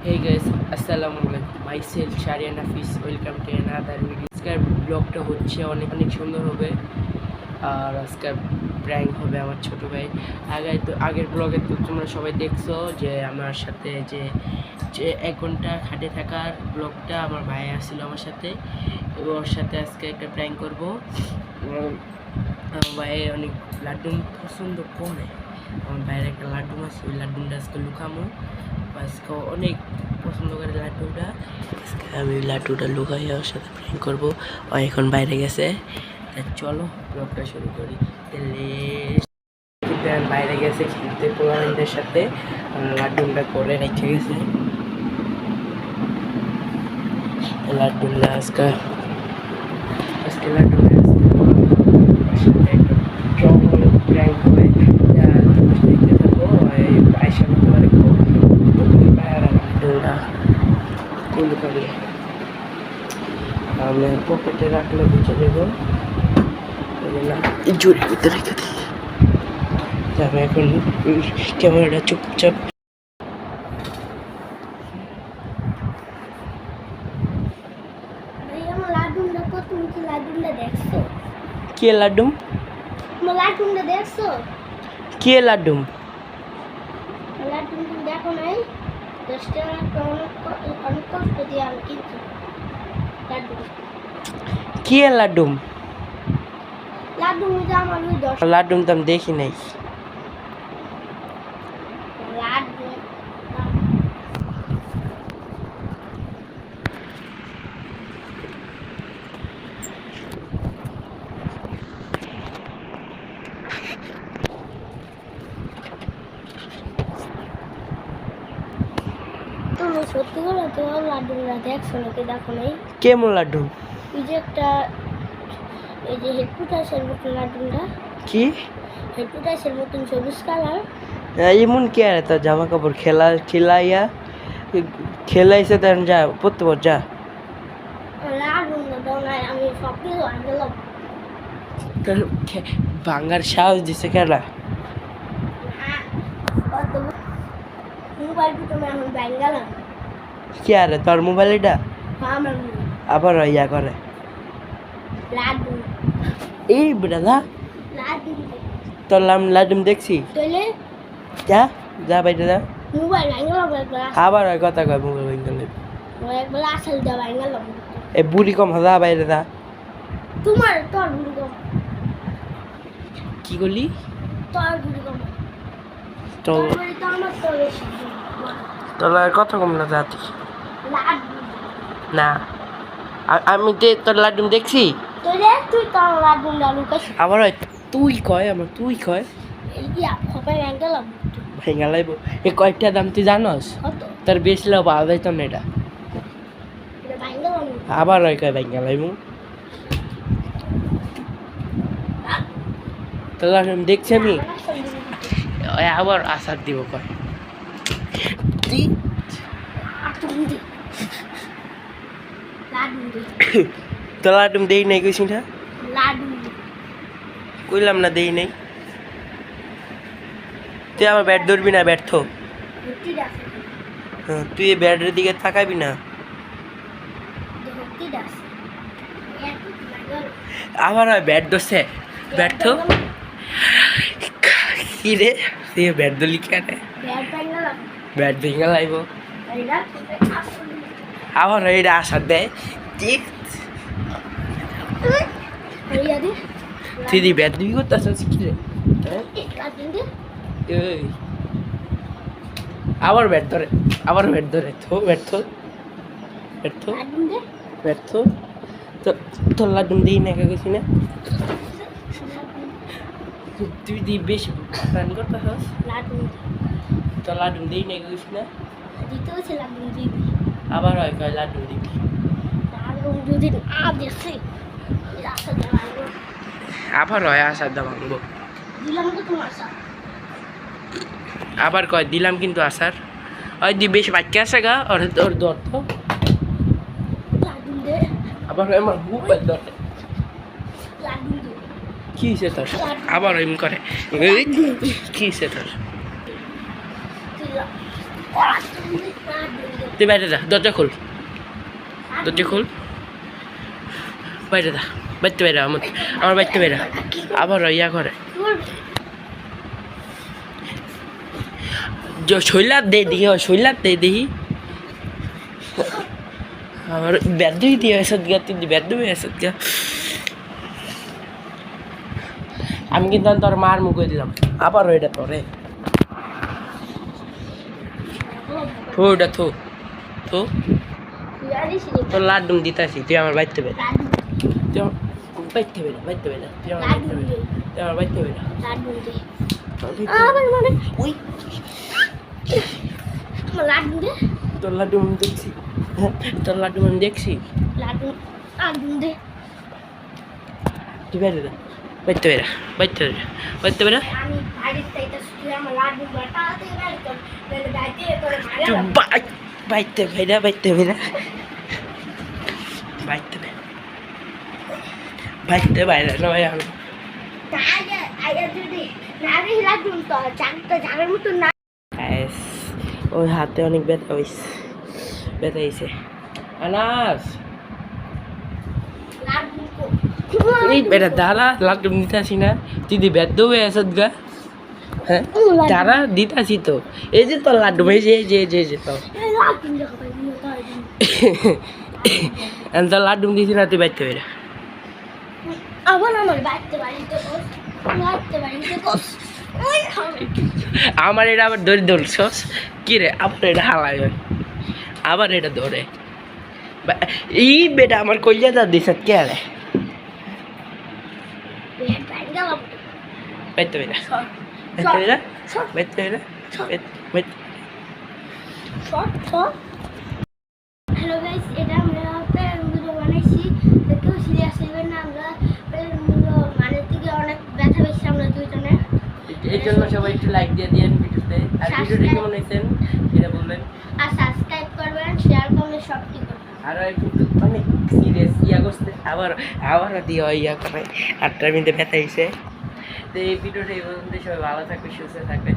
Hey guys, আসসালামু আলাইকুম। Myself Sharian Hafiz, welcome to another video. আজকের ব্লগটা হচ্ছে অনেক সুন্দর হবে, আর আজকের প্র্যাঙ্ক হবে আমার ছোট ভাই। আগের ব্লগে তো তোমরা সবাই দেখছো যে আমার সাথে যে 1 ঘন্টা খাটে থাকার ব্লগটা আমার ভাই আসছিল আমার সাথে। ওর সাথে আজকে একটা প্র্যাঙ্ক করব। আমার ভাই অনেক লাড্ডু পছন্দ করে। আমার ভাইয়ের একটা লাড্ডু আছে, ওই লাড্ডুটা আজকে লুকামো। আজকে অনেক পছন্দ করে লাড্ডুটা। আজকে আমি লাড্ডুটা লুকাই ওর সাথে প্র্যাঙ্ক করবো। ও এখন বাইরে গেছে, চলো ব্লগটা শুরু করি। বাইরে গেছে খেলতে পোলারের সাথে, লাড্ডুটা করে রেখে গেছে। লাড্ডুটা আজকে লাড্ডুটা প্র্যাঙ্ক হবে। দেখতে থাকো, আয়সা করতে পারে কোন করে আমি পকেটে রাখলে বুঝে দেবো, জোরে ভিতরে রেখে দিই। আমি এখন ক্যামেরাটা চুপচাপ কে লাড্ডুম কে লাড্ডুম দেখো নাই কে লাড্ডুম লাড্ডুম তো আমি দেখি নাই। সত্যি করে তোমার লাড্ডুটা দেখছো নাকি? দেখো নাই কেমন লাড্ডু? এই যে একটা, এই যে হেডফুটাসের মতন লাড্ডুটা, কি হেডফুটাসের মতন সবুজ কালার। এমন কে আর তার জামা কাপড় খেলাইয়া খেলাইছে তার যা পড়তে পার যা। আমি সব কিছু আনলাম, তোর ভাঙ্গার সাহস দিছে কেনা? মোবাইল তুমি এখন ব্যাঙ্গালাম কি আর তোর মোবাইল এটা আবার ইয়া করে লাড্ডু। এই বেটা লাড্ডু তোর লাড্ডুম দেখছি। তাহলে যা যা বাইরে যা। মোবাইল ব্যাঙ্গালাম একবার, আবার ওই কথা কয় মোবাইল ভাঙ্গালে। একবার আসল দেওয়া ব্যাঙ্গালাম। এই বুড়ি কম যা বাইরে যা। তোমার তোর বুড়ি কম। কি করলি? তোর বুড়ি কম, তোর তো আমার তো বেশি। তোর কথা কম না যাতি লাড্ডু না, আমি তোর লাড্ডুম দেখছি। তুই তোর লাড্ডুটা লুকাস। আবার তুই কয় আমার তুই কয় এই কি খপে ব্যাঙ্গালাম ভেঙা লাইব। এ কয়েকটা দাম তুই জানস? কত? তোর বেশি লাভ পাওয়া যাইতো না এটা। এটা ব্যাঙ্গালাম আবার ওই কয় ভেঙা লাইব। তোর লাড্ডুম দেখছি আমি, ওই আবার আসার দিব কয়। তোর লাড্ডুম দেই নাই কইছি না? লাড্ডু কইলাম না দেই নাই। তুই আমার ব্যাট ধরবি না, ব্যর্থ। হ্যাঁ, তুই এই ব্যাটের দিকে তাকাবি না। আবার ব্যাট ধরছে, ব্যর্থ। কি রে তুই ব্যাট ধরলি কেন? ব্যাট ভেঙে লাইব। আবার এটা আসার দেয়। তুই দি ব্যাট দিবি করতে আসছিস কি রে? আবার ব্যাট ধরে, আবার ব্যাট ধরে। তো ব্যর্থ ব্যর্থ ব্যর্থ। তোর লাড্ডুম দিই না গেছি না? তুই দি বেশি প্ল্যান করতেছস। তোর লাড্ডুম দিই না গেছি না? আবার হয় কয় লাড্ডুম দিবি। আবার হয় আসার দা ভাঙবো। আবার কয় দিলাম কিন্তু আসার। ওই দি বেশি বাক্য আছে গা ওর দর তো। আবার আমার মোবাইল ধরে। কি হয়েছে তোর? আবার এমন করে কি হয়েছে তোর? তুই বাইরে যা, দরজা খোল, দরজা খোল, বাইরে যা, বাইতে বাইরে, আমার বাইতে বাইরে, আবার ইয়া করে শৈলার দে দিই, শৈলার দে দিই, আমার ব্যর্থই দিয়ে এসে গিয়া, তুই ব্যর্থ হয়ে এসে গিয়া। আমি কিন্তু তোর মার মুখে দিলাম, আবারও এটা তোরে থো, এটা থো থো, তোর লাড্ডুম দিতাছি, তুই আমার বাইতে বেড়া, তুই আমার বাইতে বেড়া, বাইতে বেড়া, তুই আমার বাইতে বেড়া, তুই আমার বাইতে বেড়া, তোর লাড্ডু আমি দেখছি, তোর লাড্ডু আমি দেখছি, তুই বেড়ে দা, বাইতে বেড়া, বাইতে বেড়া, বাইতে বেড়া, বাইতে বেড়া, বাইতে বেড়া, বাইতে বেড়া, বাইতে বাইরে নয় আমি ওর হাতে অনেক ব্যথা হয়েছে, ব্যথা হয়েছে। আনাস বেটা দাঁড়া, লাড্ডু দিতে আসি না, দিদি ব্যর্থ হয়ে আসত গা। হ্যাঁ দাঁড়া দিতে আসি তো, এই যে তোর লাড্ডু এই যে যে তোর তোর লাড্ডু দিয়েছি না, তুই বাইতে বেরা, আমার এটা আবার ধরে ধরছস কি রে, আবার এটা হালায়, আবার এটা ধরে এই বেটা আমার কইয়াটা দিছ কে রে, বাইতে বেরা, বাইতে বেরা, বাইতে বেরা, হ্যালো গাইস, এটা আমরা ভিডিও বানাইছি, কেউ সিরিয়াস নেবেন না, আমরা মানে থেকে অনেক ব্যথা পেয়েছি আমরা দুইজনে, এই জন্য সবাই একটু লাইক দিয়ে দিয়েন ভিডিওতে, আর ভিডিওটা কেমন হয়েছেন সেটা বলবেন, আর সাবস্ক্রাইব করবেন, শেয়ার করবেন, সব কি করবেন। আর একটু অনেক সিরিয়াস ইয়া করতে আবারও দিয়ে ইয়া করে, 8টার মধ্যে ব্যথা হয়েছে। তো এই ভিডিওটা এই পর্যন্ত, সবাই ভালো থাকবে, সুস্থ থাকবে।